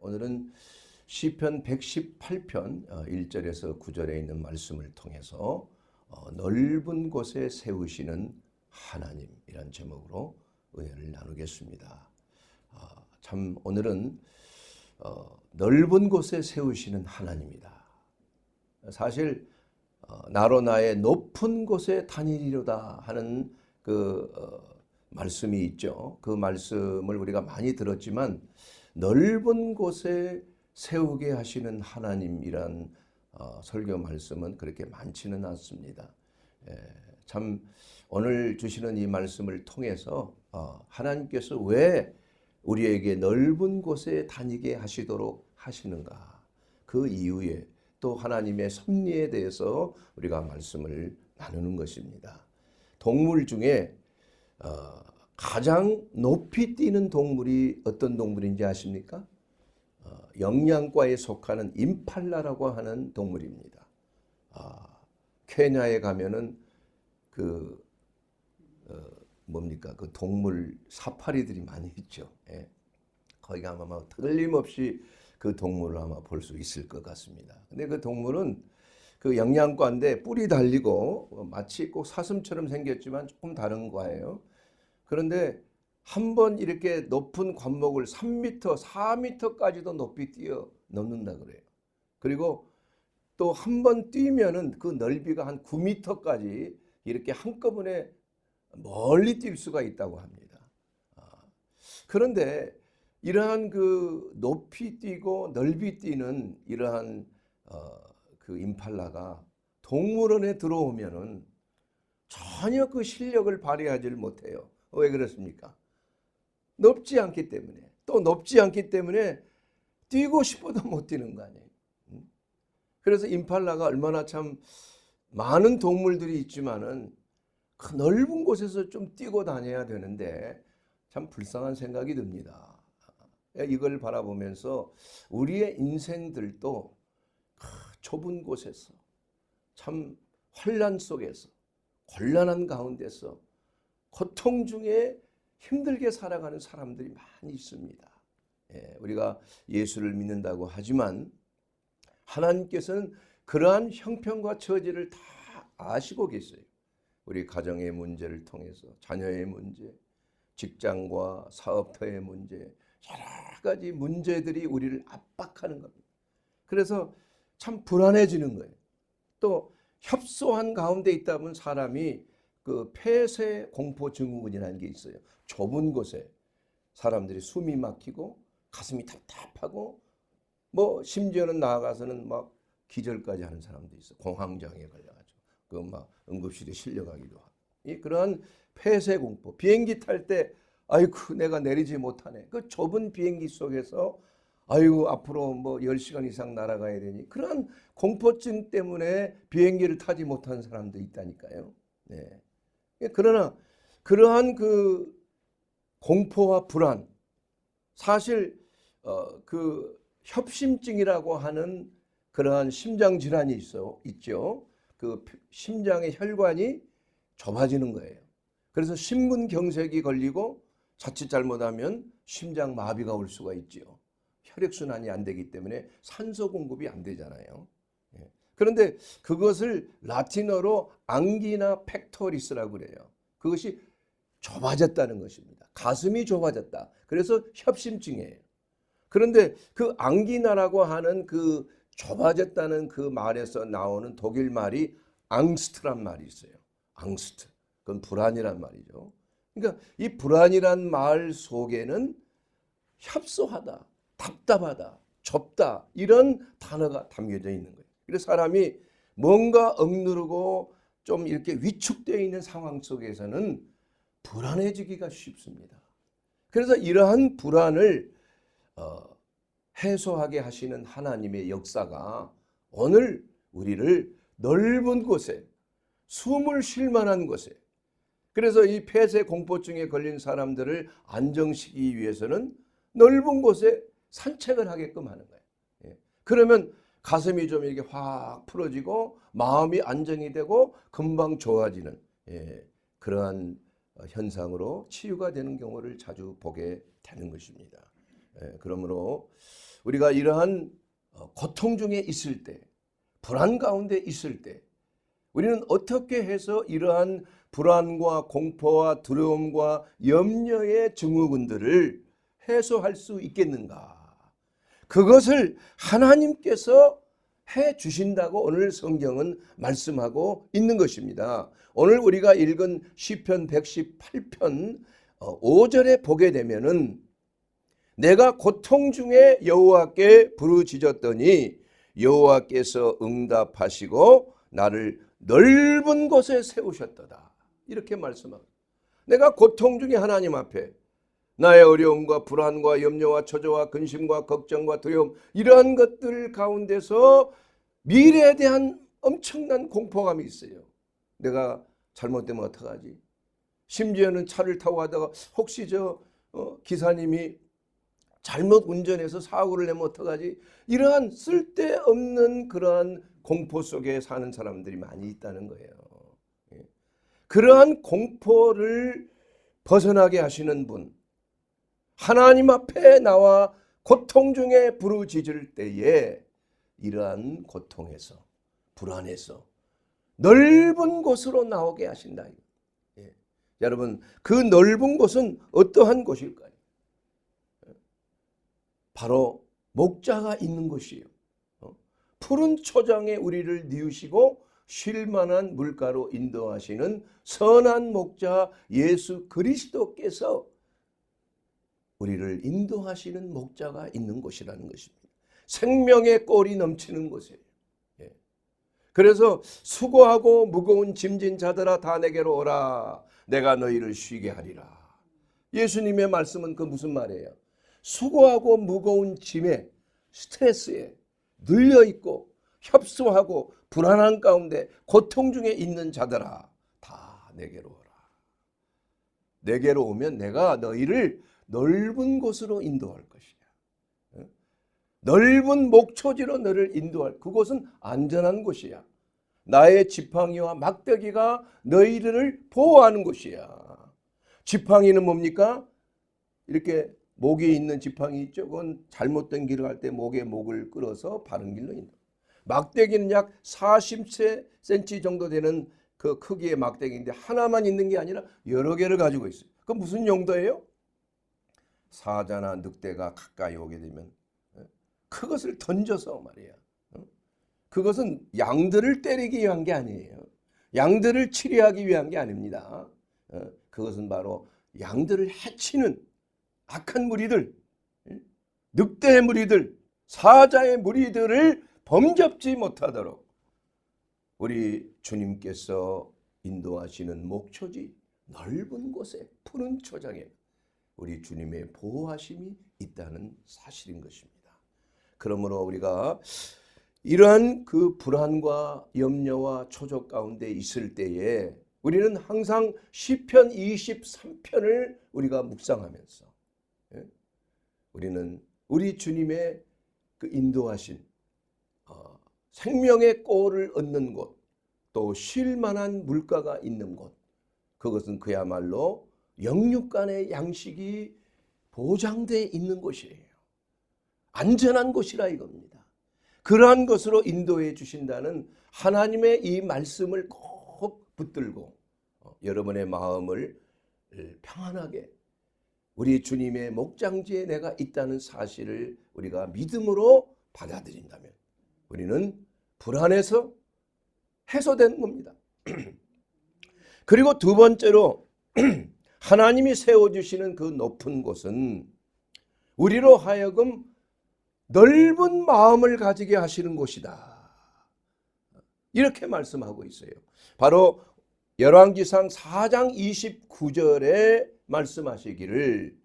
오늘은 시편 118편 1절에서 9절에 있는 말씀을 통해서 넓은 곳에 세우시는 하나님이란 제목으로 은혜를 나누겠습니다. 참 오늘은 넓은 곳에 세우시는 하나님이다. 사실 나로 나의 높은 곳에 다니리로다 하는 말씀이 있죠. 그 말씀을 우리가 많이 들었지만 넓은 곳에 세우게 하시는 하나님이란 설교 말씀은 그렇게 많지는 않습니다. 참 오늘 주시는 이 말씀을 통해서 하나님께서 왜 우리에게 넓은 곳에 다니게 하시도록 하시는가, 그 이유에 또 하나님의 섭리에 대해서 우리가 말씀을 나누는 것입니다. 동물 중에 가장 높이 뛰는 동물이 어떤 동물인지 아십니까? 영양과에 속하는 임팔라라고 하는 동물입니다. 케냐에 가면은 그 동물 사파리들이 많이 있죠. 거기 아마 틀림없이 그 동물을 아마 볼 수 있을 것 같습니다. 근데 그 동물은 그 영양과인데 뿔이 달리고 마치 꼭 사슴처럼 생겼지만 조금 다른 과예요. 그런데 한번 이렇게 높은 관목을 3m, 4m까지도 높이 뛰어 넘는다 그래요. 그리고 또 한 번 뛰면은 그 넓이가 한 9m까지 이렇게 한꺼번에 멀리 뛸 수가 있다고 합니다. 그런데 이러한 그 높이 뛰고 넓이 뛰는 이러한 그 임팔라가 동물원에 들어오면은 전혀 그 실력을 발휘하지를 못해요. 왜 그렇습니까? 높지 않기 때문에. 또 높지 않기 때문에 뛰고 싶어도 못 뛰는 거 아니에요. 그래서 임팔라가 얼마나 참 많은 동물들이 있지만은 그 넓은 곳에서 좀 뛰고 다녀야 되는데 참 불쌍한 생각이 듭니다. 이걸 바라보면서 우리의 인생들도 좁은 곳에서 참 환난 속에서 곤란한 가운데서 고통 중에 힘들게 살아가는 사람들이 많이 있습니다. 우리가 예수를 믿는다고 하지만 하나님께서는 그러한 형편과 처지를 다 아시고 계세요. 우리 가정의 문제를 통해서 자녀의 문제, 직장과 사업터의 문제, 여러 가지 문제들이 우리를 압박하는 겁니다. 그래서 참 불안해지는 거예요. 또 협소한 가운데 있다 보면 사람이 그 폐쇄 공포 증후군이라는 게 있어요. 좁은 곳에 사람들이 숨이 막히고 가슴이 답답하고 뭐 심지어는 나아가서는 막 기절까지 하는 사람도 있어. 공황장애 걸려가지고 그 막 응급실에 실려가기도 하고. 이 그러한 폐쇄 공포. 비행기 탈 때 아이고 내가 내리지 못하네. 그 좁은 비행기 속에서 아이고 앞으로 뭐 10시간 이상 날아가야 되니 그러한 공포증 때문에 비행기를 타지 못하는 사람도 있다니까요. 그러나 그러한 그 공포와 불안, 사실 그 협심증이라고 하는 그러한 심장 질환이 있죠. 그 심장의 혈관이 좁아지는 거예요. 그래서 심근경색이 걸리고 자칫 잘못하면 심장 마비가 올 수가 있죠. 혈액순환이 안 되기 때문에 산소 공급이 안 되잖아요. 그런데 그것을 라틴어로 앙기나 팩토리스라고 그래요. 그것이 좁아졌다는 것입니다. 가슴이 좁아졌다. 그래서 협심증이에요. 그런데 그 앙기나라고 하는 그 좁아졌다는 그 말에서 나오는 독일 말이 앙스트란 말이 있어요. 앙스트. 그건 불안이란 말이죠. 그러니까 이 불안이란 말 속에는 협소하다, 답답하다, 좁다 이런 단어가 담겨져 있는 거예요. 그래서 사람이 뭔가 억누르고 좀 이렇게 위축되어 있는 상황 속에서는 불안해지기가 쉽습니다. 그래서 이러한 불안을 해소하게 하시는 하나님의 역사가 오늘 우리를 넓은 곳에 숨을 쉴 만한 곳에, 그래서 이 폐쇄 공포증에 걸린 사람들을 안정시키기 위해서는 넓은 곳에 산책을 하게끔 하는 거예요. 그러면 가슴이 좀 이렇게 확 풀어지고 마음이 안정이 되고 금방 좋아지는 그러한 현상으로 치유가 되는 경우를 자주 보게 되는 것입니다. 그러므로 우리가 이러한 고통 중에 있을 때, 불안 가운데 있을 때 우리는 어떻게 해서 이러한 불안과 공포와 두려움과 염려의 증후군들을 해소할 수 있겠는가? 그것을 하나님께서 해 주신다고 오늘 성경은 말씀하고 있는 것입니다. 오늘 우리가 읽은 시편 118편 5절에 보게 되면은 내가 고통 중에 여호와께 부르짖었더니 여호와께서 응답하시고 나를 넓은 곳에 세우셨도다. 이렇게 말씀합니다. 내가 고통 중에 하나님 앞에 나의 어려움과 불안과 염려와 초조와 근심과 걱정과 두려움 이러한 것들 가운데서 미래에 대한 엄청난 공포감이 있어요. 내가 잘못되면 어떡하지? 심지어는 차를 타고 가다가 혹시 기사님이 잘못 운전해서 사고를 내면 어떡하지? 이러한 쓸데없는 그러한 공포 속에 사는 사람들이 많이 있다는 거예요. 그러한 공포를 벗어나게 하시는 분, 하나님 앞에 나와 고통 중에 부르짖을 때에 이러한 고통에서 불안해서 넓은 곳으로 나오게 하신다. 여러분, 그 넓은 곳은 어떠한 곳일까요? 바로 목자가 있는 곳이에요. 푸른 초장에 우리를 뉘우시고 쉴만한 물가로 인도하시는 선한 목자 예수 그리스도께서 우리를 인도하시는 목자가 있는 곳이라는 것입니다. 생명의 꼴이 넘치는 곳이에요. 그래서 수고하고 무거운 짐진 자들아 다 내게로 오라. 내가 너희를 쉬게 하리라. 예수님의 말씀은 그 무슨 말이에요? 수고하고 무거운 짐에 스트레스에 눌려있고 협소하고 불안한 가운데 고통 중에 있는 자들아 다 내게로 오라. 내게로 오면 내가 너희를 넓은 곳으로 인도할 것이야. 넓은 목초지로 너를 인도할, 그곳은 안전한 곳이야. 나의 지팡이와 막대기가 너희를 보호하는 곳이야. 지팡이는 뭡니까? 이렇게 목이 있는 지팡이 있죠. 그건 잘못된 길을 갈 때 목에 목을 끌어서 바른 길로 인도. 막대기는 약 40cm 정도 되는 그 크기의 막대기인데 하나만 있는 게 아니라 여러 개를 가지고 있어요. 그건 무슨 용도예요? 사자나 늑대가 가까이 오게 되면 그것을 던져서 말이야. 그것은 양들을 때리기 위한 게 아니에요. 양들을 치료하기 위한 게 아닙니다. 그것은 바로 양들을 해치는 악한 무리들, 늑대의 무리들, 사자의 무리들을 범접지 못하도록 우리 주님께서 인도하시는 목초지 넓은 곳에 푸른 초장에 우리 주님의 보호하심이 있다는 사실인 것입니다. 그러므로 우리가 이러한 그 불안과 염려와 초조 가운데 있을 때에 우리는 항상 시편 23편을 우리가 묵상하면서 우리는 우리 주님의 그 인도하신 생명의 꼴을 얻는 곳, 또 쉴 만한 물가가 있는 곳, 그것은 그야말로 영육간의 양식이 보장되어 있는 곳이에요. 안전한 곳이라 이겁니다. 그러한 것으로 인도해 주신다는 하나님의 이 말씀을 꼭 붙들고 여러분의 마음을 평안하게 우리 주님의 목장지에 내가 있다는 사실을 우리가 믿음으로 받아들인다면 우리는 불안해서 해소되는 겁니다. 그리고 두 번째로 하나님이 세워주시는 그 높은 곳은 우리로 하여금 넓은 마음을 가지게 하시는 곳이다. 이렇게 말씀하고 있어요. 바로 열왕기상 4장 29절에 말씀하시기를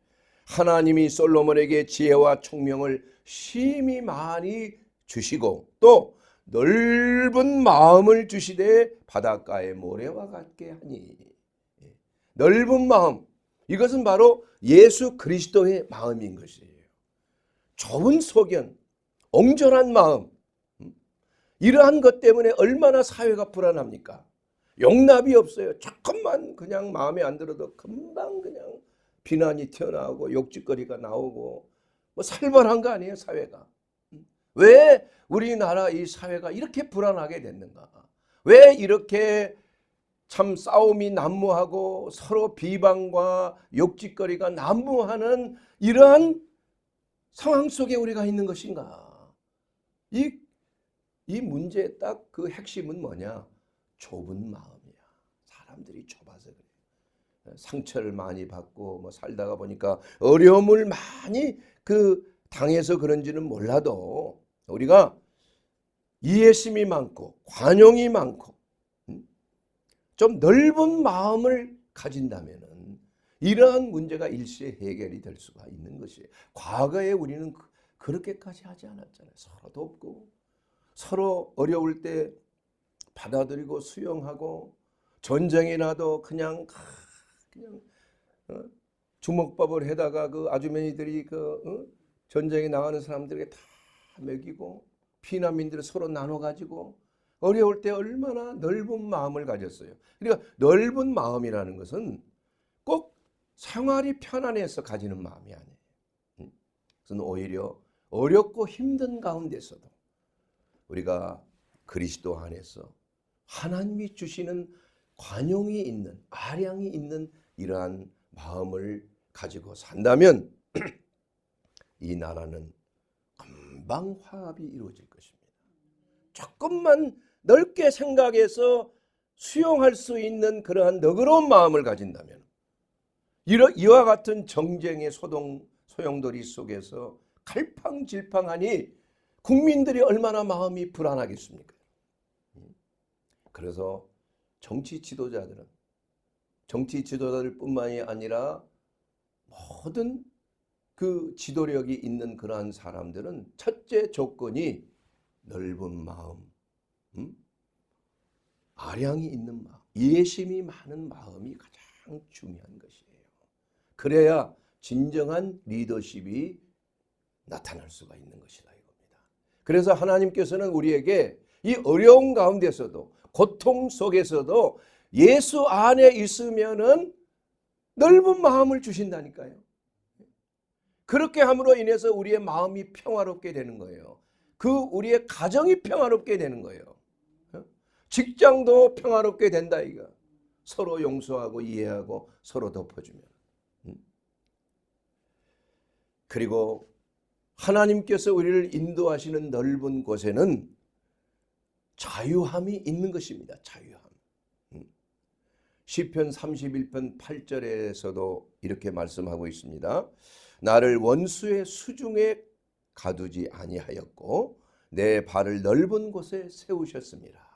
하나님이 솔로몬에게 지혜와 총명을 심히 많이 주시고 또 넓은 마음을 주시되 바닷가의 모래와 같게 하니. 넓은 마음, 이것은 바로 예수 그리스도의 마음인 것이에요. 좁은 소견, 옹졸한 마음, 이러한 것 때문에 얼마나 사회가 불안합니까? 용납이 없어요. 조금만 그냥 마음에 안 들어도 금방 그냥 비난이 튀어나오고 욕짓거리가 나오고 뭐 살벌한 거 아니에요, 사회가? 왜 우리나라 이 사회가 이렇게 불안하게 됐는가? 왜 이렇게 참 싸움이 난무하고 서로 비방과 욕짓거리가 난무하는 이러한 상황 속에 우리가 있는 것인가? 이 문제의 딱 그 핵심은 뭐냐? 좁은 마음이야. 사람들이 좁아서 그래. 상처를 많이 받고 뭐 살다가 보니까 어려움을 많이 당해서 그런지는 몰라도 우리가 이해심이 많고 관용이 많고 좀 넓은 마음을 가진다면은 이러한 문제가 일시에 해결이 될 수가 있는 것이에요. 과거에 우리는 그렇게까지 하지 않았잖아요. 서로 돕고 서로 어려울 때 받아들이고 수용하고 전쟁이 나도 그냥 주먹밥을 해다가 그 아주머니들이 전쟁에 나가는 사람들에게 다 먹이고 피난민들을 서로 나눠 가지고 어려울 때 얼마나 넓은 마음을 가졌어요. 그러니까 넓은 마음이라는 것은 꼭 생활이 편안해서 가지는 마음이 아니에요. 그래서 오히려 어렵고 힘든 가운데서도 우리가 그리스도 안에서 하나님이 주시는 관용이 있는 아량이 있는 이러한 마음을 가지고 산다면 이 나라는 금방 화합이 이루어질 것입니다. 조금만 넓게 생각해서 수용할 수 있는 그러한 너그러운 마음을 가진다면 이와 같은 정쟁의 소용돌이 속에서 갈팡질팡하니 국민들이 얼마나 마음이 불안하겠습니까? 그래서 정치 지도자들뿐만이 아니라 모든 그 지도력이 있는 그러한 사람들은 첫째 조건이 넓은 마음, 아량이 있는 마음, 이해심이 많은 마음이 가장 중요한 것이에요. 그래야 진정한 리더십이 나타날 수가 있는 것이다 이겁니다. 그래서 하나님께서는 우리에게 이 어려운 가운데서도 고통 속에서도 예수 안에 있으면은 넓은 마음을 주신다니까요. 그렇게 함으로 인해서 우리의 마음이 평화롭게 되는 거예요. 우리의 가정이 평화롭게 되는 거예요. 직장도 평화롭게 된다 이거. 서로 용서하고 이해하고 서로 덮어주면. 그리고 하나님께서 우리를 인도하시는 넓은 곳에는 자유함이 있는 것입니다. 자유함. 시편 31편 8절에서도 이렇게 말씀하고 있습니다. 나를 원수의 수중에 가두지 아니하였고 내 발을 넓은 곳에 세우셨습니다.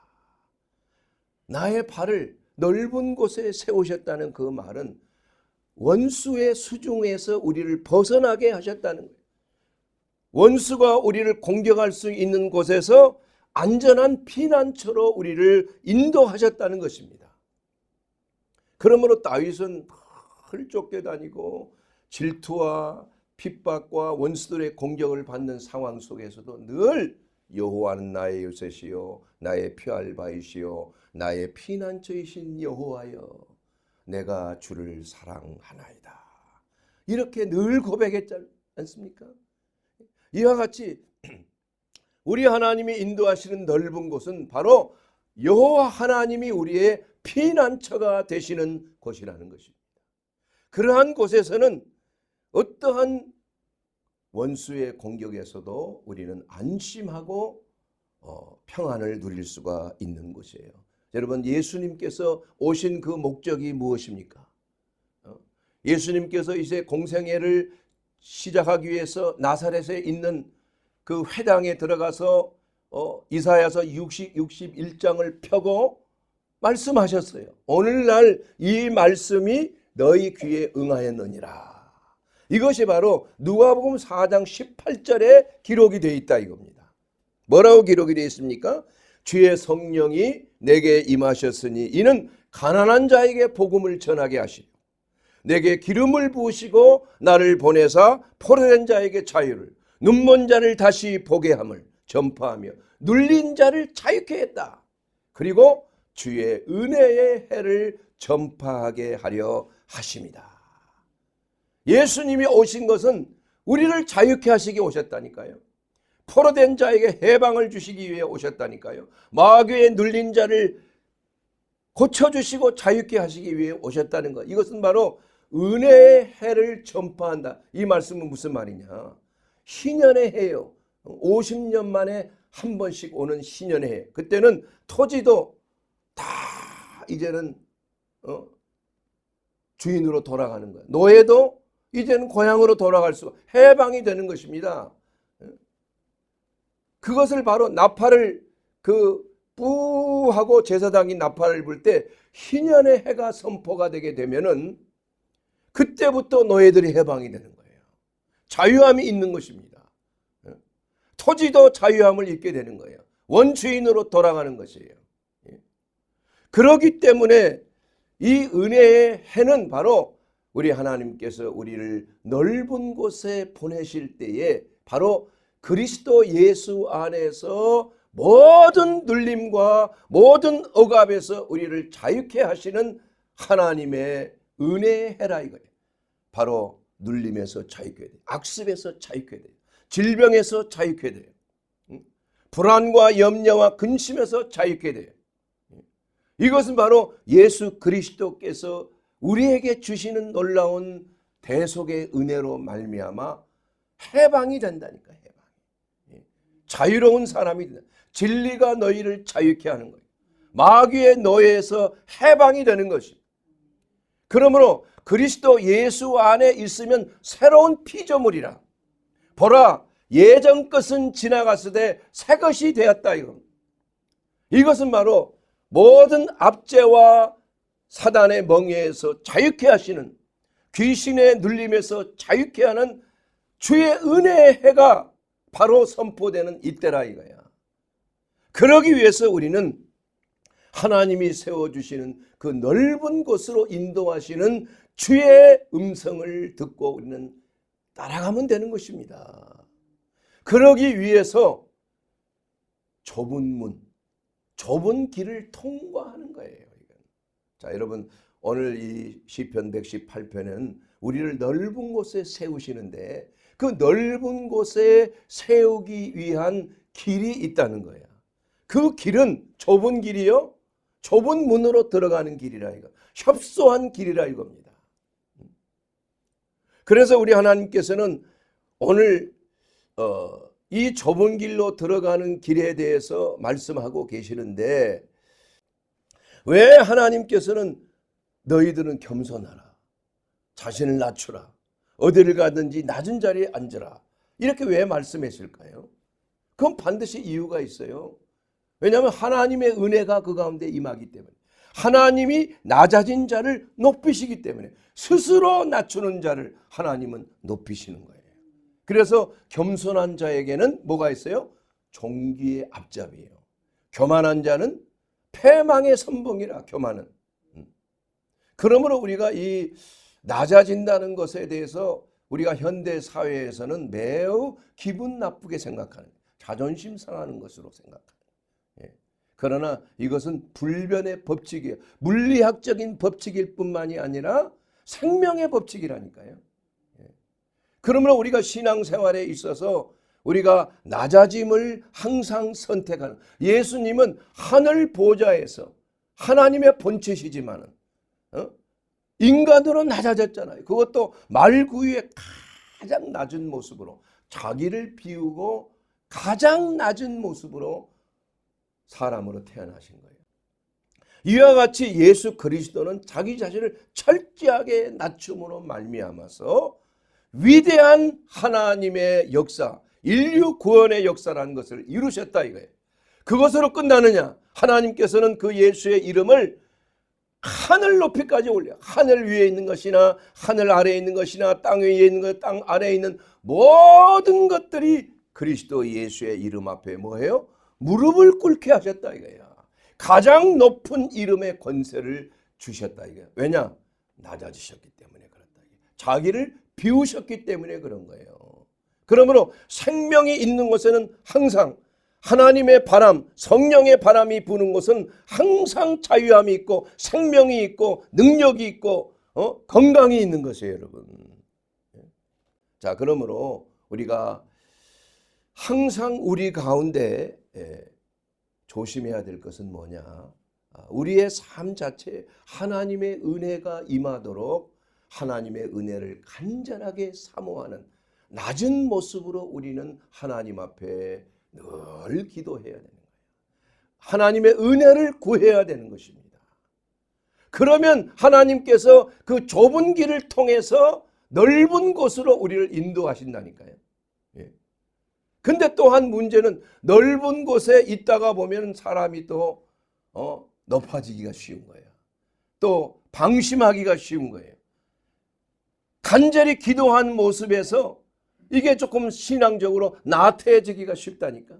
나의 발을 넓은 곳에 세우셨다는 그 말은 원수의 수중에서 우리를 벗어나게 하셨다는 거예요. 원수가 우리를 공격할 수 있는 곳에서 안전한 피난처로 우리를 인도하셨다는 것입니다. 그러므로 다윗은 늘 쫓겨다니고 질투와 핍박과 원수들의 공격을 받는 상황 속에서도 늘 여호와는 나의 요새시요 나의 피할 바이시요 나의 피난처이신 여호와여 내가 주를 사랑하나이다. 이렇게 늘 고백했지 않습니까? 이와 같이 우리 하나님이 인도하시는 넓은 곳은 바로 여호와 하나님이 우리의 피난처가 되시는 곳이라는 것입니다. 그러한 곳에서는 어떠한 원수의 공격에서도 우리는 안심하고 평안을 누릴 수가 있는 곳이에요. 여러분, 예수님께서 오신 그 목적이 무엇입니까? 예수님께서 이제 공생애를 시작하기 위해서 나사렛에 있는 그 회당에 들어가서 이사야서 61장을 펴고 말씀하셨어요. 오늘날 이 말씀이 너희 귀에 응하였느니라. 이것이 바로 누가복음 4장 18절에 기록이 되어 있다 이겁니다. 뭐라고 기록이 되어 있습니까? 주의 성령이 내게 임하셨으니 이는 가난한 자에게 복음을 전하게 하시고 내게 기름을 부으시고 나를 보내사 포로된 자에게 자유를 눈먼 자를 다시 보게 함을 전파하며 눌린 자를 자유케 했다. 그리고 주의 은혜의 해를 전파하게 하려 하십니다. 예수님이 오신 것은 우리를 자유케 하시기 오셨다니까요. 포로된 자에게 해방을 주시기 위해 오셨다니까요. 마귀에 눌린 자를 고쳐주시고 자유케 하시기 위해 오셨다는 것. 이것은 바로 은혜의 해를 전파한다. 이 말씀은 무슨 말이냐. 희년의 해요. 50년 만에 한 번씩 오는 희년의 해. 그때는 토지도 다 이제는 주인으로 돌아가는 거예요. 노예도 이제는 고향으로 돌아갈 수가 해방이 되는 것입니다. 그것을 바로 나팔을 뿌하고 제사장이 나팔을 불 때 희년의 해가 선포가 되게 되면은 그때부터 노예들이 해방이 되는 거예요. 자유함이 있는 것입니다. 토지도 자유함을 입게 되는 거예요. 원주인으로 돌아가는 것이에요. 그렇기 때문에 이 은혜의 해는 바로 우리 하나님께서 우리를 넓은 곳에 보내실 때에 바로 그리스도 예수 안에서 모든 눌림과 모든 억압에서 우리를 자유케 하시는 하나님의 은혜의 해라 이거예요. 바로 눌림에서 자유케 돼요. 악습에서 자유케 돼요. 질병에서 자유케 돼요. 불안과 염려와 근심에서 자유케 돼요. 이것은 바로 예수 그리스도께서 우리에게 주시는 놀라운 대속의 은혜로 말미암아 해방이 된다니까. 해방이. 자유로운 사람이 된다. 진리가 너희를 자유케 하는 거예요. 마귀의 노예에서 해방이 되는 것입니다. 그러므로 그리스도 예수 안에 있으면 새로운 피조물이라. 보라 예전 것은 지나갔으되 새 것이 되었다. 이것은 바로 모든 압제와 사단의 멍에에서 자유케 하시는, 귀신의 눌림에서 자유케 하는 주의 은혜의 해가 바로 선포되는 이때라 이거야. 그러기 위해서 우리는 하나님이 세워주시는 그 넓은 곳으로 인도하시는 주의 음성을 듣고 우리는 따라가면 되는 것입니다. 그러기 위해서 좁은 문, 좁은 길을 통과하는 거예요. 자, 여러분 오늘 이 시편 118편은 우리를 넓은 곳에 세우시는데 그 넓은 곳에 세우기 위한 길이 있다는 거예요. 그 길은 좁은 길이요. 좁은 문으로 들어가는 길이라 이거. 협소한 길이라 이겁니다. 그래서 우리 하나님께서는 오늘 이 좁은 길로 들어가는 길에 대해서 말씀하고 계시는데 왜 하나님께서는 너희들은 겸손하라. 자신을 낮추라. 어디를 가든지 낮은 자리에 앉으라. 이렇게 왜 말씀했을까요? 그건 반드시 이유가 있어요. 왜냐하면 하나님의 은혜가 그 가운데 임하기 때문에 하나님이 낮아진 자를 높이시기 때문에 스스로 낮추는 자를 하나님은 높이시는 거예요. 그래서 겸손한 자에게는 뭐가 있어요? 존귀의 앞잡이에요. 교만한 자는 패망의 선봉이라. 교만은. 그러므로 우리가 이 낮아진다는 것에 대해서 우리가 현대 사회에서는 매우 기분 나쁘게 생각하는, 자존심 상하는 것으로 생각하는. 그러나 이것은 불변의 법칙이에요. 물리학적인 법칙일 뿐만이 아니라 생명의 법칙이라니까요. 그러므로 우리가 신앙생활에 있어서 우리가 낮아짐을 항상 선택하는, 예수님은 하늘 보좌에서 하나님의 본체시지만은 인간으로 낮아졌잖아요. 그것도 말구유의 가장 낮은 모습으로 자기를 비우고 가장 낮은 모습으로 사람으로 태어나신 거예요. 이와 같이 예수 그리스도는 자기 자신을 철저하게 낮춤으로 말미암아서 위대한 하나님의 역사, 인류 구원의 역사라는 것을 이루셨다 이거예요. 그것으로 끝나느냐? 하나님께서는 그 예수의 이름을 하늘 높이까지 올려, 하늘 위에 있는 것이나 하늘 아래에 있는 것이나 땅 위에 있는 것, 땅 아래에 있는 모든 것들이 그리스도 예수의 이름 앞에 뭐예요? 무릎을 꿇게 하셨다 이거야. 가장 높은 이름의 권세를 주셨다 이거야. 왜냐? 낮아지셨기 때문에 그렇다. 자기를 비우셨기 때문에 그런 거예요. 그러므로 생명이 있는 곳에는 항상 하나님의 바람, 성령의 바람이 부는 곳은 항상 자유함이 있고 생명이 있고 능력이 있고 건강이 있는 것이에요, 여러분. 자, 그러므로 우리가 항상 우리 가운데 조심해야 될 것은 뭐냐? 우리의 삶 자체에 하나님의 은혜가 임하도록 하나님의 은혜를 간절하게 사모하는 낮은 모습으로 우리는 하나님 앞에 늘 기도해야 되는 거예요. 하나님의 은혜를 구해야 되는 것입니다. 그러면 하나님께서 그 좁은 길을 통해서 넓은 곳으로 우리를 인도하신다니까요. 근데 또한 문제는 넓은 곳에 있다가 보면 사람이 또 높아지기가 쉬운 거예요. 또 방심하기가 쉬운 거예요. 간절히 기도한 모습에서 이게 조금 신앙적으로 나태해지기가 쉽다니까.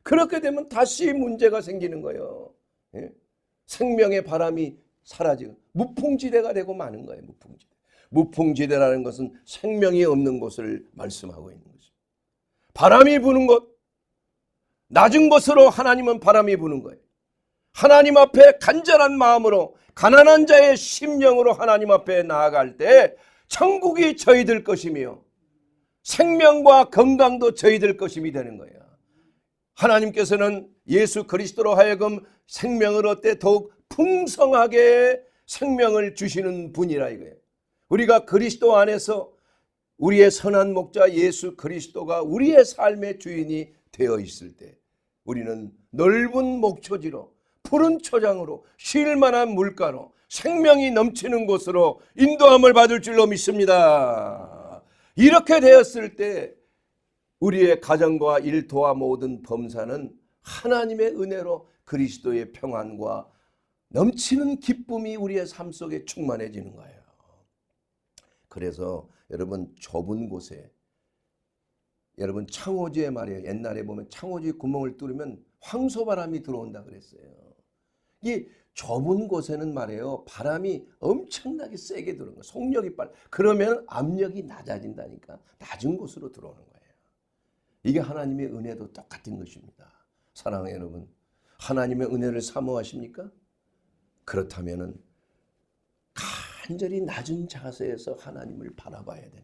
그렇게 되면 다시 문제가 생기는 거예요. 생명의 바람이 사라지고 무풍지대가 되고 마는 거예요. 무풍지대라는 것은 생명이 없는 곳을 말씀하고 있는 거죠. 바람이 부는 곳, 낮은 곳으로 하나님은 바람이 부는 거예요. 하나님 앞에 간절한 마음으로 가난한 자의 심령으로 하나님 앞에 나아갈 때 천국이 저희들 것이며 생명과 건강도 저희들 것임이 되는 거예요. 하나님께서는 예수 그리스도로 하여금 생명을 얻되 더욱 풍성하게 생명을 주시는 분이라 이거예요. 우리가 그리스도 안에서 우리의 선한 목자 예수 그리스도가 우리의 삶의 주인이 되어 있을 때 우리는 넓은 목초지로 푸른 초장으로 쉴 만한 물가로 생명이 넘치는 곳으로 인도함을 받을 줄로 믿습니다. 이렇게 되었을 때 우리의 가정과 일터와 모든 범사는 하나님의 은혜로 그리스도의 평안과 넘치는 기쁨이 우리의 삶 속에 충만해지는 거예요. 그래서 여러분 좁은 곳에 여러분 창호지에 말이에요. 옛날에 보면 창호지 구멍을 뚫으면 황소바람이 들어온다 그랬어요. 이 좁은 곳에는 말이에요. 바람이 엄청나게 세게 들어오는 거예요. 속력이 빨라. 그러면 압력이 낮아진다니까. 낮은 곳으로 들어오는 거예요. 이게 하나님의 은혜도 똑같은 것입니다. 사랑하는 여러분, 하나님의 은혜를 사모하십니까? 그렇다면은 간절히 낮은 자세에서 하나님을 바라봐야 되는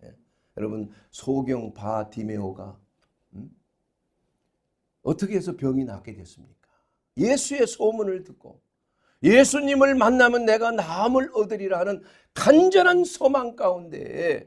거예요. 여러분 소경 바디메오가 어떻게 해서 병이 낫게 됐습니까? 예수의 소문을 듣고 예수님을 만나면 내가 나음을 얻으리라 하는 간절한 소망 가운데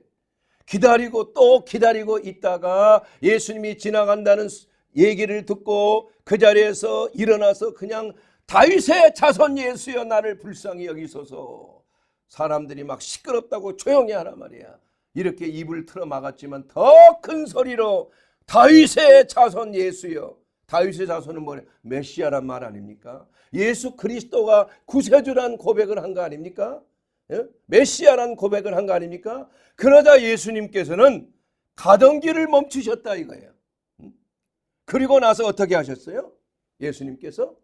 기다리고 또 기다리고 있다가 예수님이 지나간다는 얘기를 듣고 그 자리에서 일어나서 그냥 다윗의 자손 예수여 나를 불쌍히 여기소서. 사람들이 막 시끄럽다고 조용히 하란 말이야. 이렇게 입을 틀어 막았지만 더 큰 소리로 다윗의 자손 예수여. 다윗의 자손은 뭐래? 메시아란 말 아닙니까? 예수 그리스도가 구세주란 고백을 한 거 아닙니까? 메시아란 고백을 한 거 아닙니까? 그러자 예수님께서는 가던 길을 멈추셨다 이거예요. 그리고 나서 어떻게 하셨어요? 예수님께서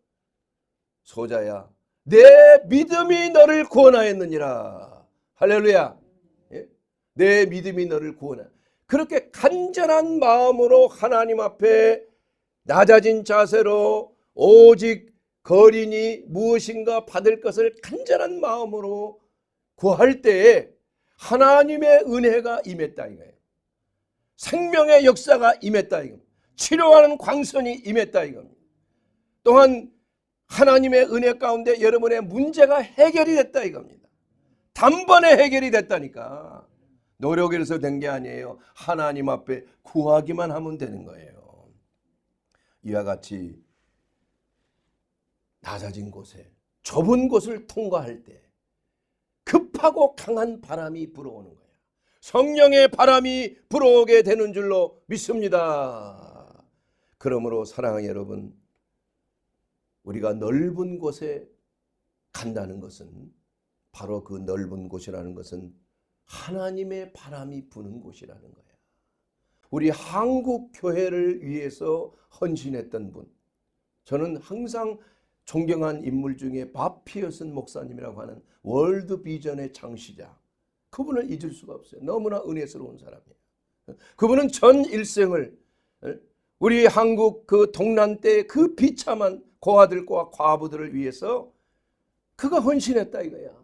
소자야 내 믿음이 너를 구원하였느니라. 할렐루야. 내 믿음이 너를 구원하였느니라. 그렇게 간절한 마음으로 하나님 앞에 낮아진 자세로 오직 거린이 무엇인가 받을 것을 간절한 마음으로 구할 때에 하나님의 은혜가 임했다 이거예요. 생명의 역사가 임했다 이겁니다. 치료하는 광선이 임했다 이겁니다. 또한 하나님의 은혜 가운데 여러분의 문제가 해결이 됐다 이겁니다. 단번에 해결이 됐다니까. 노력해서 된 게 아니에요. 하나님 앞에 구하기만 하면 되는 거예요. 이와 같이 낮아진 곳에 좁은 곳을 통과할 때 급하고 강한 바람이 불어오는 거예요. 성령의 바람이 불어오게 되는 줄로 믿습니다. 그러므로 사랑하는 여러분, 우리가 넓은 곳에 간다는 것은 바로 그 넓은 곳이라는 것은 하나님의 바람이 부는 곳이라는 거예요. 우리 한국 교회를 위해서 헌신했던 분, 저는 항상 존경한 인물 중에 밥 피어슨 목사님이라고 하는 월드 비전의 창시자, 그분을 잊을 수가 없어요. 너무나 은혜스러운 사람이에요. 그분은 전 일생을 우리 한국 그 동란 때 그 비참한 고아들과 과부들을 위해서 그가 헌신했다 이거야.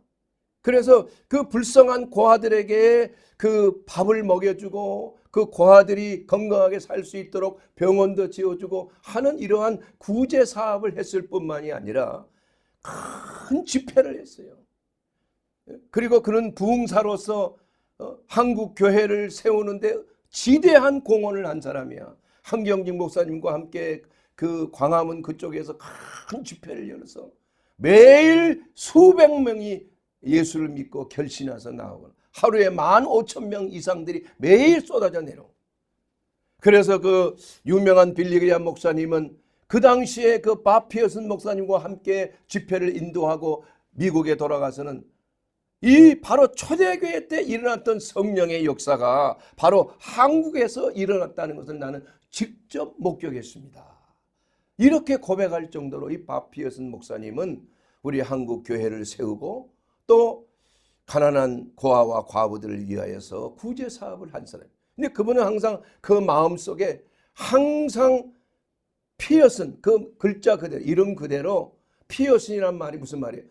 그래서 그 불쌍한 고아들에게 그 밥을 먹여주고 그 고아들이 건강하게 살 수 있도록 병원도 지어주고 하는 이러한 구제 사업을 했을 뿐만이 아니라 큰 집회를 했어요. 그리고 그는 부흥사로서 한국 교회를 세우는데 지대한 공헌을 한 사람이야. 한경직 목사님과 함께 그 광화문 그쪽에서 큰 집회를 열어서 매일 수백 명이 예수를 믿고 결신해서 나오고 하루에 15,000명 이상들이 매일 쏟아져 내려오고. 그래서 그 유명한 빌리그리암 목사님은 그 당시에 그 밥 피어슨 목사님과 함께 집회를 인도하고 미국에 돌아가서는 이 바로 초대교회 때 일어났던 성령의 역사가 바로 한국에서 일어났다는 것을 나는 직접 목격했습니다. 이렇게 고백할 정도로 이 밥 피어슨 목사님은 우리 한국 교회를 세우고 또 가난한 고아와 과부들을 위하여서 구제 사업을 한 사람. 근데 그분은 항상 그 마음속에 항상 피어슨, 그 글자 그대로, 이름 그대로 피어슨이란 말이 무슨 말이에요?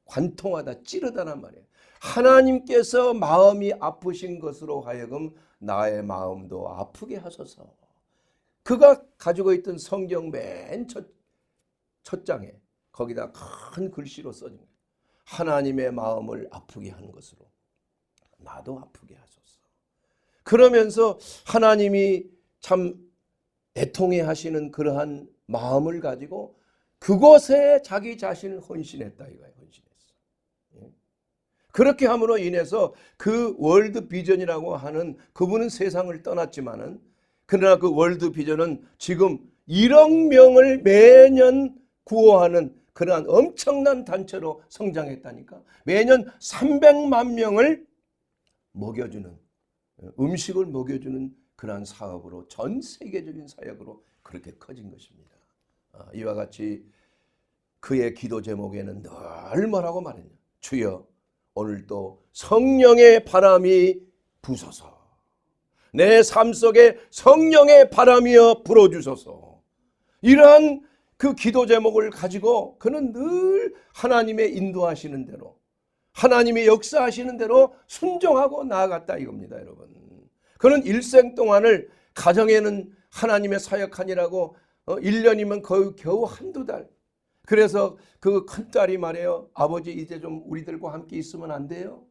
관통하다, 찌르다란 말이에요. 하나님께서 마음이 아프신 것으로 하여금 나의 마음도 아프게 하소서. 그가 가지고 있던 성경 맨 첫 장에 거기다 큰 글씨로 써진 거예요. 하나님의 마음을 아프게 하는 것으로 나도 아프게 하소서. 그러면서 하나님이 참 애통해 하시는 그러한 마음을 가지고 그것에 자기 자신을 헌신했다 이거예요. 헌신했어. 그렇게 함으로 인해서 그 월드 비전이라고 하는, 그분은 세상을 떠났지만은 그러나 그 월드 비전은 지금 1억 명을 매년 구호하는 그러한 엄청난 단체로 성장했다니까. 매년 300만 명을 먹여주는, 음식을 먹여주는 그러한 사업으로, 전 세계적인 사역으로 그렇게 커진 것입니다. 이와 같이 그의 기도 제목에는 늘 뭐라고 말했냐. 주여 오늘도 성령의 바람이 부소서. 내 삶 속에 성령의 바람이여 불어주소서. 이러한 그 기도 제목을 가지고 그는 늘 하나님의 인도하시는 대로, 하나님의 역사하시는 대로 순종하고 나아갔다 이겁니다, 여러분. 그는 일생 동안을 가정에는 하나님의 사역하니라고 1년이면 겨우 한두 달. 그래서 그 큰딸이 말해요. 아버지 이제 좀 우리들과 함께 있으면 안 돼요?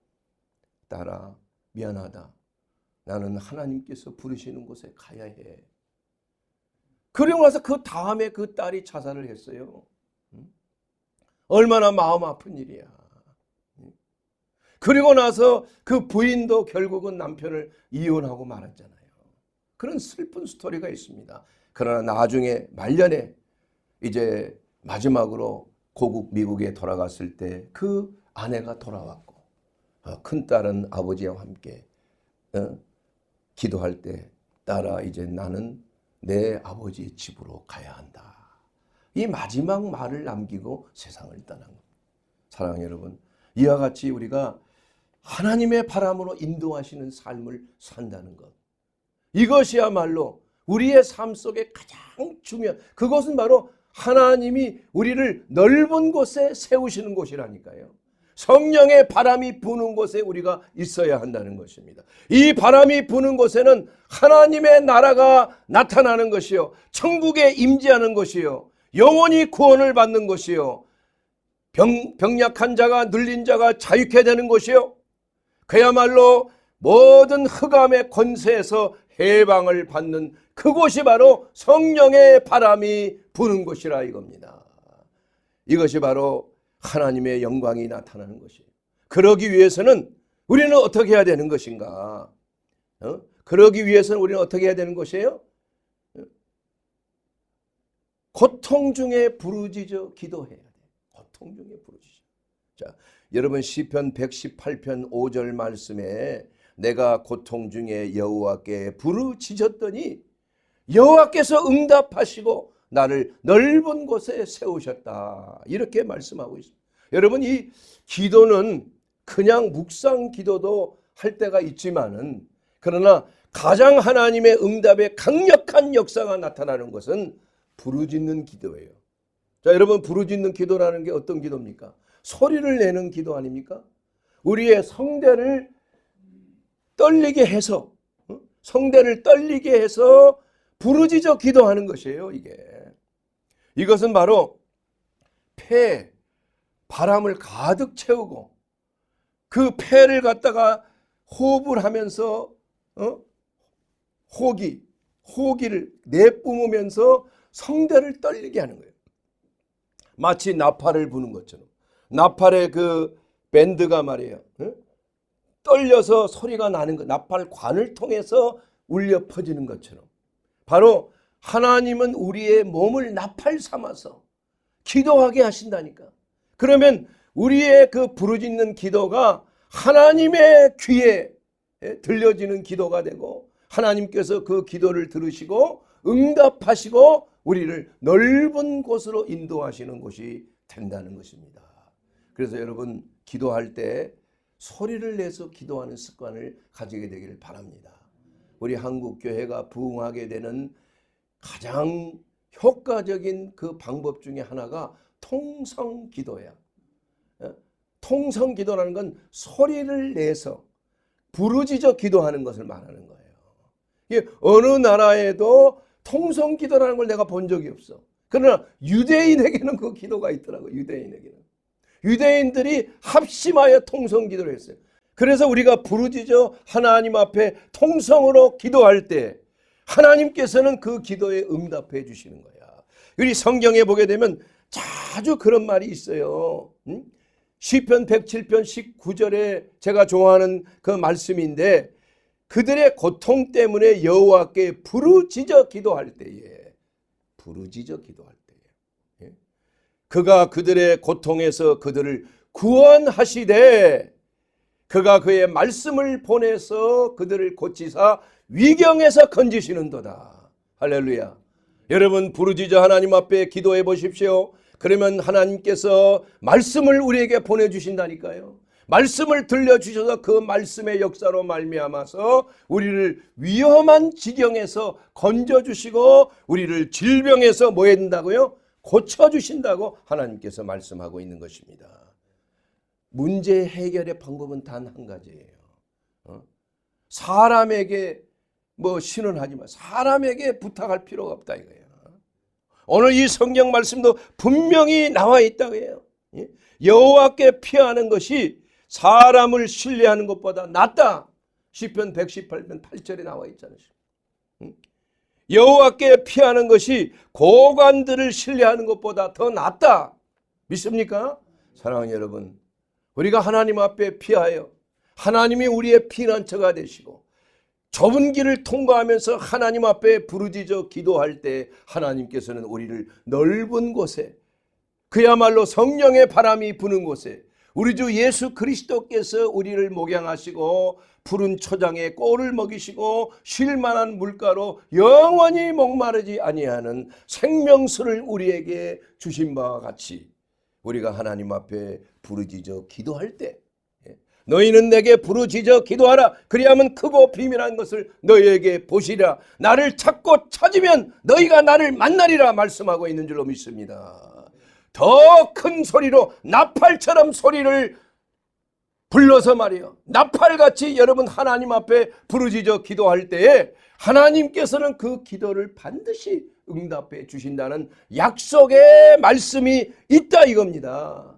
딸아 미안하다. 나는 하나님께서 부르시는 곳에 가야 해. 그리고 나서 그 다음에 그 딸이 자살을 했어요. 얼마나 마음 아픈 일이야. 그리고 나서 그 부인도 결국은 남편을 이혼하고 말았잖아요. 그런 슬픈 스토리가 있습니다. 그러나 나중에 말년에 이제 마지막으로 고국 미국에 돌아갔을 때 그 아내가 돌아왔고 큰딸은 아버지와 함께 기도할 때 딸아 이제 나는 내 아버지의 집으로 가야 한다. 이 마지막 말을 남기고 세상을 떠난 겁니다. 사랑하는 여러분, 이와 같이 우리가 하나님의 바람으로 인도하시는 삶을 산다는 것, 이것이야말로 우리의 삶 속에 가장 중요한, 그것은 바로 하나님이 우리를 넓은 곳에 세우시는 곳이라니까요. 성령의 바람이 부는 곳에 우리가 있어야 한다는 것입니다. 이 바람이 부는 곳에는 하나님의 나라가 나타나는 것이요, 천국에 임재하는 것이요, 영원히 구원을 받는 것이요, 병약한 자가 눌린 자가 자유케 되는 것이요, 그야말로 모든 흑암의 권세에서 해방을 받는 그곳이 바로 성령의 바람이 부는 곳이라 이겁니다. 이것이 바로 하나님의 영광이 나타나는 것이에요. 그러기 위해서는 우리는 어떻게 해야 되는 것인가? 그러기 위해서는 우리는 어떻게 해야 되는 것이에요? 고통 중에 부르짖어 기도해야 돼. 고통 중에 부르짖어. 자, 여러분 시편 118편 5절 말씀에 내가 고통 중에 여호와께 부르짖었더니 여호와께서 응답하시고 나를 넓은 곳에 세우셨다. 이렇게 말씀하고 있습니다. 여러분 이 기도는 그냥 묵상 기도도 할 때가 있지만은, 그러나 가장 하나님의 응답의 강력한 역사가 나타나는 것은 부르짖는 기도예요. 자, 여러분 부르짖는 기도라는 게 어떤 기도입니까? 소리를 내는 기도 아닙니까? 우리의 성대를 떨리게 해서, 성대를 떨리게 해서 부르짖어 기도하는 것이에요. 이것은 바로 폐, 바람을 가득 채우고 그 폐를 갖다가 호흡을 하면서 호기를 내뿜으면서 성대를 떨리게 하는 거예요. 마치 나팔을 부는 것처럼. 나팔의 그 밴드가 말이에요, 떨려서 소리가 나는 것, 나팔관을 통해서 울려 퍼지는 것처럼 바로 하나님은 우리의 몸을 나팔 삼아서 기도하게 하신다니까. 그러면 우리의 그 부르짖는 기도가 하나님의 귀에 들려지는 기도가 되고 하나님께서 그 기도를 들으시고 응답하시고 우리를 넓은 곳으로 인도하시는 곳이 된다는 것입니다. 그래서 여러분, 기도할 때 소리를 내서 기도하는 습관을 가지게 되기를 바랍니다. 우리 한국 교회가 부흥하게 되는 가장 효과적인 그 방법 중에 하나가 통성 기도야. 통성 기도라는 건 소리를 내서 부르짖어 기도하는 것을 말하는 거예요. 이게 어느 나라에도 통성 기도라는 걸 내가 본 적이 없어. 그러나 유대인에게는 그 기도가 있더라고요. 유대인들이 합심하여 통성 기도를 했어요. 그래서 우리가 부르짖어 하나님 앞에 통성으로 기도할 때 하나님께서는 그 기도에 응답해 주시는 거야. 우리 성경에 보게 되면 자주 그런 말이 있어요. 시편 107편 19절에 제가 좋아하는 그 말씀인데, 그들의 고통 때문에 여호와께 부르짖어 기도할 때에 그가 그들의 고통에서 그들을 구원하시되 그가 그의 말씀을 보내서 그들을 고치사 위경에서 건지시는도다. 할렐루야. 여러분, 부르짖어 하나님 앞에 기도해 보십시오. 그러면 하나님께서 말씀을 우리에게 보내주신다니까요. 말씀을 들려주셔서 그 말씀의 역사로 말미암아서 우리를 위험한 지경에서 건져주시고 우리를 질병에서 뭐 해준다고요? 고쳐주신다고 하나님께서 말씀하고 있는 것입니다. 문제 해결의 방법은 단 한 가지예요. 사람에게 신원하지 마. 사람에게 부탁할 필요가 없다 이거예요. 오늘 이 성경 말씀도 분명히 나와 있다고 해요. 여호와께 피하는 것이 사람을 신뢰하는 것보다 낫다. 시편 118편 8절에 나와 있잖아요. 여호와께 피하는 것이 고관들을 신뢰하는 것보다 더 낫다. 믿습니까? 사랑하는 여러분, 우리가 하나님 앞에 피하여 하나님이 우리의 피난처가 되시고 좁은 길을 통과하면서 하나님 앞에 부르짖어 기도할 때 하나님께서는 우리를 넓은 곳에, 그야말로 성령의 바람이 부는 곳에, 우리 주 예수 그리스도께서 우리를 목양하시고 푸른 초장에 꼴을 먹이시고 쉴만한 물가로 영원히 목마르지 아니하는 생명수를 우리에게 주신 바와 같이 우리가 하나님 앞에 부르짖어 기도할 때, 너희는 내게 부르짖어 기도하라. 그리하면 크고 비밀한 것을 너희에게 보시리라. 나를 찾고 찾으면 너희가 나를 만나리라 말씀하고 있는 줄로 믿습니다. 더 큰 소리로 나팔처럼 소리를 불러서 말이요, 나팔같이 여러분 하나님 앞에 부르짖어 기도할 때에 하나님께서는 그 기도를 반드시 응답해 주신다는 약속의 말씀이 있다 이겁니다.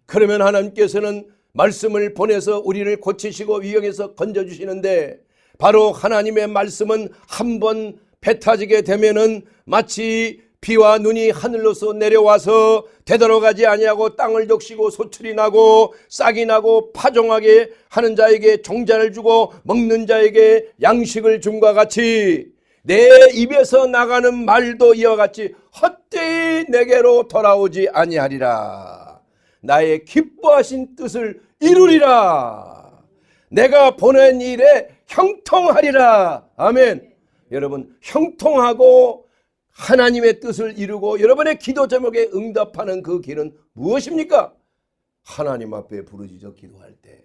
그러면 하나님께서는 말씀을 보내서 우리를 고치시고 위경에서 건져주시는데, 바로 하나님의 말씀은 한번 뱉어지게 되면은 마치 비와 눈이 하늘로서 내려와서 되돌아가지 아니하고 땅을 적시고 소출이 나고 싹이 나고 파종하게 하는 자에게 종자를 주고 먹는 자에게 양식을 줌과 같이 내 입에서 나가는 말도 이와 같이 헛되이 내게로 돌아오지 아니하리라. 나의 기뻐하신 뜻을 이루리라. 내가 보낸 일에 형통하리라. 아멘. 여러분, 형통하고 하나님의 뜻을 이루고 여러분의 기도 제목에 응답하는 그 길은 무엇입니까? 하나님 앞에 부르짖어 기도할 때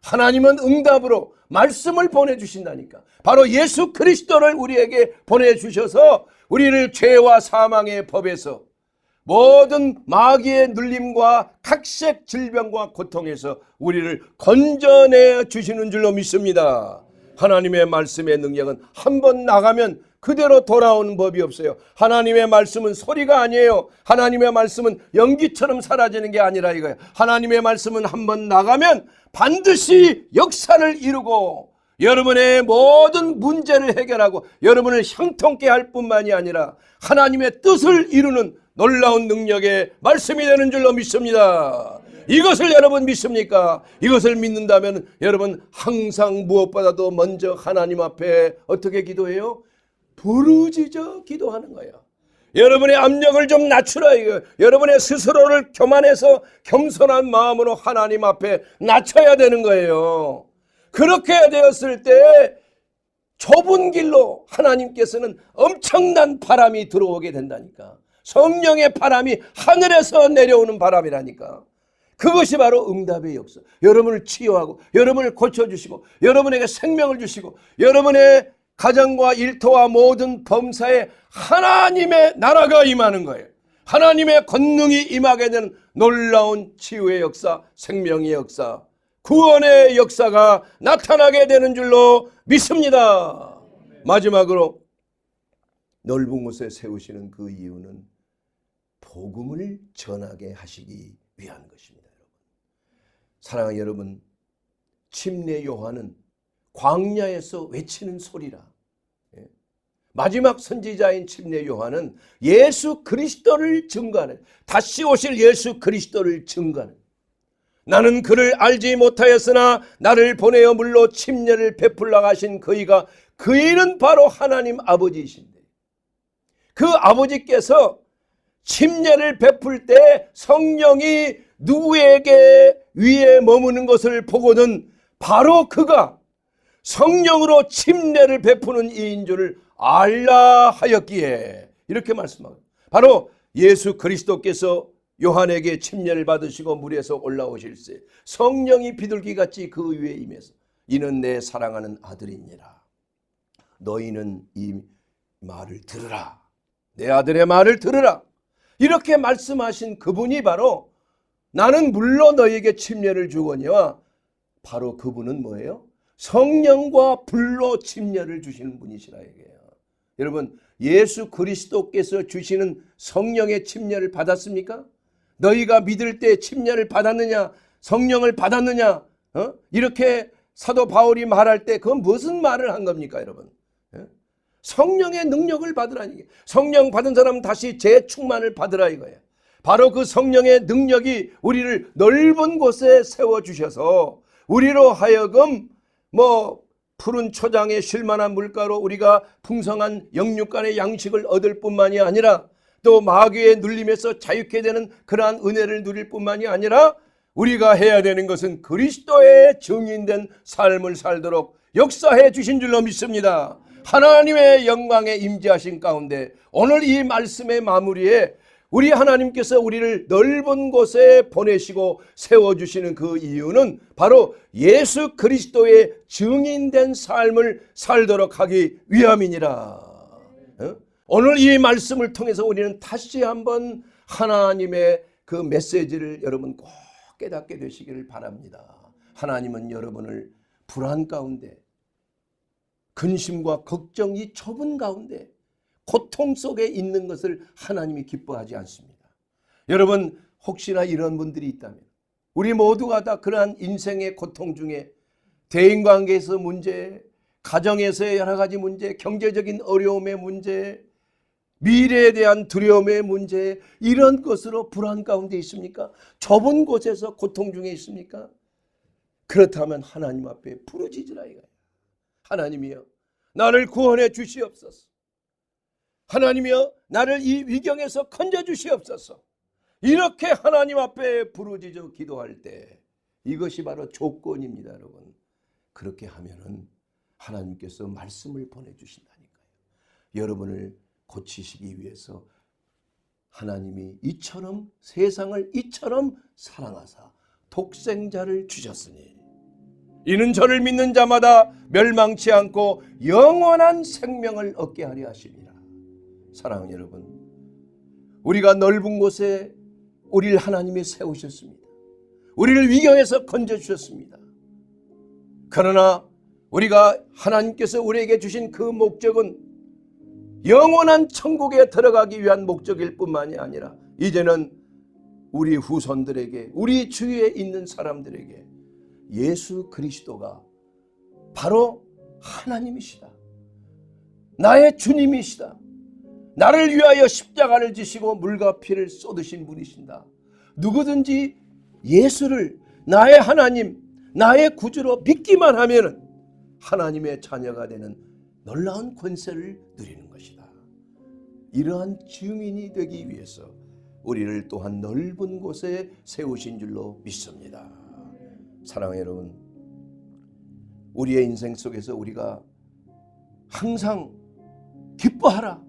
하나님은 응답으로 말씀을 보내주신다니까. 바로 예수 그리스도를 우리에게 보내주셔서 우리를 죄와 사망의 법에서 모든 마귀의 눌림과 각색 질병과 고통에서 우리를 건져내 주시는 줄로 믿습니다. 하나님의 말씀의 능력은 한 번 나가면 그대로 돌아오는 법이 없어요. 하나님의 말씀은 소리가 아니에요. 하나님의 말씀은 연기처럼 사라지는 게 아니라 이거예요. 하나님의 말씀은 한 번 나가면 반드시 역사를 이루고 여러분의 모든 문제를 해결하고 여러분을 형통케 할 뿐만이 아니라 하나님의 뜻을 이루는 놀라운 능력의 말씀이 되는 줄로 믿습니다. 이것을 여러분 믿습니까? 이것을 믿는다면 여러분 항상 무엇보다도 먼저 하나님 앞에 어떻게 기도해요? 부르짖어 기도하는 거예요. 여러분의 압력을 좀 낮추라 이거예요. 여러분의 스스로를 교만해서 겸손한 마음으로 하나님 앞에 낮춰야 되는 거예요. 그렇게 되었을 때 좁은 길로 하나님께서는 엄청난 바람이 들어오게 된다니까. 성령의 바람이 하늘에서 내려오는 바람이라니까. 그것이 바로 응답의 역사. 여러분을 치유하고 여러분을 고쳐주시고 여러분에게 생명을 주시고 여러분의 가정과 일터와 모든 범사에 하나님의 나라가 임하는 거예요. 하나님의 권능이 임하게 되는 놀라운 치유의 역사, 생명의 역사, 구원의 역사가 나타나게 되는 줄로 믿습니다. 마지막으로 넓은 곳에 세우시는 그 이유는 복음을 전하게 하시기 위한 것입니다. 사랑하는 여러분, 침례 요한은 광야에서 외치는 소리라. 마지막 선지자인 침례 요한은 예수 그리스도를 증거하는, 다시 오실 예수 그리스도를 증거하는, 나는 그를 알지 못하였으나 나를 보내어 물로 침례를 베풀라 하신 그이가, 그이는 바로 하나님 아버지이신데, 그 아버지께서 침례를 베풀 때 성령이 누구에게 위에 머무는 것을 보고는 바로 그가 성령으로 침례를 베푸는 이인 줄을 알라 하였기에, 이렇게 말씀합니다. 바로 예수 그리스도께서 요한에게 침례를 받으시고 물에서 올라오실세 성령이 비둘기같이 그 위에 임해서 이는 내 사랑하는 아들이니라. 너희는 이 말을 들으라. 내 아들의 말을 들으라. 이렇게 말씀하신 그분이 바로 나는 물로 너희에게 침례를 주거니와, 바로 그분은 뭐예요? 성령과 불로 침례를 주시는 분이시라 얘기해요. 여러분, 예수 그리스도께서 주시는 성령의 침례를 받았습니까? 너희가 믿을 때 침례를 받았느냐? 성령을 받았느냐? 이렇게 사도 바울이 말할 때 그건 무슨 말을 한 겁니까, 여러분? 성령의 능력을 받으라니. 성령 받은 사람은 다시 재충만을 받으라 이거예요. 바로 그 성령의 능력이 우리를 넓은 곳에 세워주셔서 우리로 하여금 푸른 초장에 쉴만한 물가로 우리가 풍성한 영육간의 양식을 얻을 뿐만이 아니라, 또 마귀의 눌림에서 자유케 되는 그러한 은혜를 누릴 뿐만이 아니라, 우리가 해야 되는 것은 그리스도의 증인된 삶을 살도록 역사해 주신 줄로 믿습니다. 하나님의 영광에 임재하신 가운데 오늘 이 말씀의 마무리에 우리 하나님께서 우리를 넓은 곳에 보내시고 세워주시는 그 이유는 바로 예수 그리스도의 증인된 삶을 살도록 하기 위함이니라. 오늘 이 말씀을 통해서 우리는 다시 한번 하나님의 그 메시지를 여러분 꼭 깨닫게 되시기를 바랍니다. 하나님은 여러분을 불안 가운데, 근심과 걱정, 이 좁은 가운데, 고통 속에 있는 것을 하나님이 기뻐하지 않습니다. 여러분, 혹시나 이런 분들이 있다면, 우리 모두가 다 그러한 인생의 고통 중에 대인관계에서 문제, 가정에서의 여러 가지 문제, 경제적인 어려움의 문제, 미래에 대한 두려움의 문제, 이런 것으로 불안 가운데 있습니까? 좁은 곳에서 고통 중에 있습니까? 그렇다면 하나님 앞에 부르짖으라 이거예요. 하나님이여, 나를 구원해 주시옵소서. 하나님이여, 나를 이 위경에서 건져 주시옵소서. 이렇게 하나님 앞에 부르짖어 기도할 때 이것이 바로 조건입니다, 여러분. 그렇게 하면은 하나님께서 말씀을 보내주신다니까요. 여러분을 고치시기 위해서 하나님이 이처럼 세상을 이처럼 사랑하사 독생자를 주셨으니 이는 저를 믿는 자마다 멸망치 않고 영원한 생명을 얻게 하려 하심이라. 사랑하는 여러분, 우리가 넓은 곳에 우리를 하나님이 세우셨습니다. 우리를 위경에서 건져주셨습니다. 그러나 우리가 하나님께서 우리에게 주신 그 목적은 영원한 천국에 들어가기 위한 목적일 뿐만이 아니라 이제는 우리 후손들에게, 우리 주위에 있는 사람들에게 예수 그리스도가 바로 하나님이시다, 나의 주님이시다, 나를 위하여 십자가를 지시고 물과 피를 쏟으신 분이신다, 누구든지 예수를 나의 하나님, 나의 구주로 믿기만 하면 하나님의 자녀가 되는 놀라운 권세를 누리는 것이다. 이러한 증인이 되기 위해서 우리를 또한 넓은 곳에 세우신 줄로 믿습니다. 사랑하는 여러분, 우리의 인생 속에서 우리가 항상 기뻐하라,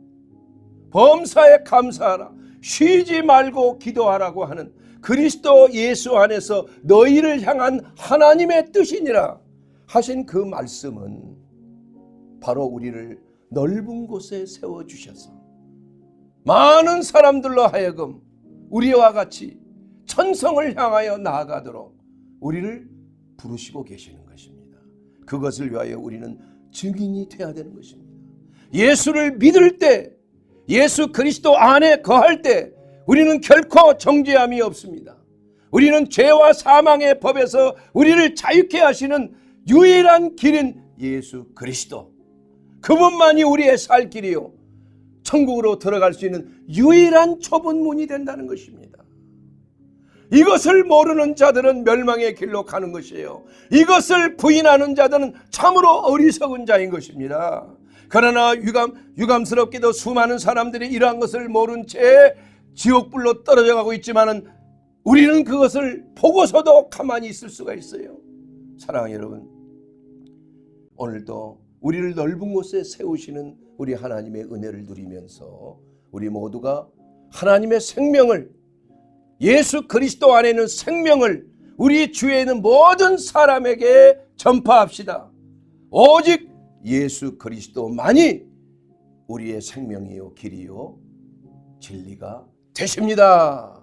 범사에 감사하라, 쉬지 말고 기도하라고 하는 그리스도 예수 안에서 너희를 향한 하나님의 뜻이니라 하신 그 말씀은 바로 우리를 넓은 곳에 세워주셔서 많은 사람들로 하여금 우리와 같이 천성을 향하여 나아가도록 우리를 부르시고 계시는 것입니다. 그것을 위하여 우리는 증인이 되어야 되는 것입니다. 예수를 믿을 때, 예수 그리스도 안에 거할 때 우리는 결코 정죄함이 없습니다. 우리는 죄와 사망의 법에서 우리를 자유케 하시는 유일한 길인 예수 그리스도, 그분만이 우리의 살 길이요 천국으로 들어갈 수 있는 유일한 좁은 문이 된다는 것입니다. 이것을 모르는 자들은 멸망의 길로 가는 것이에요. 이것을 부인하는 자들은 참으로 어리석은 자인 것입니다. 그러나 유감스럽게도 수많은 사람들이 이러한 것을 모른 채 지옥불로 떨어져 가고 있지만은 우리는 그것을 보고서도 가만히 있을 수가 있어요. 사랑하는 여러분, 오늘도 우리를 넓은 곳에 세우시는 우리 하나님의 은혜를 누리면서 우리 모두가 하나님의 생명을, 예수 그리스도 안에 있는 생명을 우리 주위에 있는 모든 사람에게 전파합시다. 오직 예수 그리스도만이 우리의 생명이요 길이요 진리가 되십니다.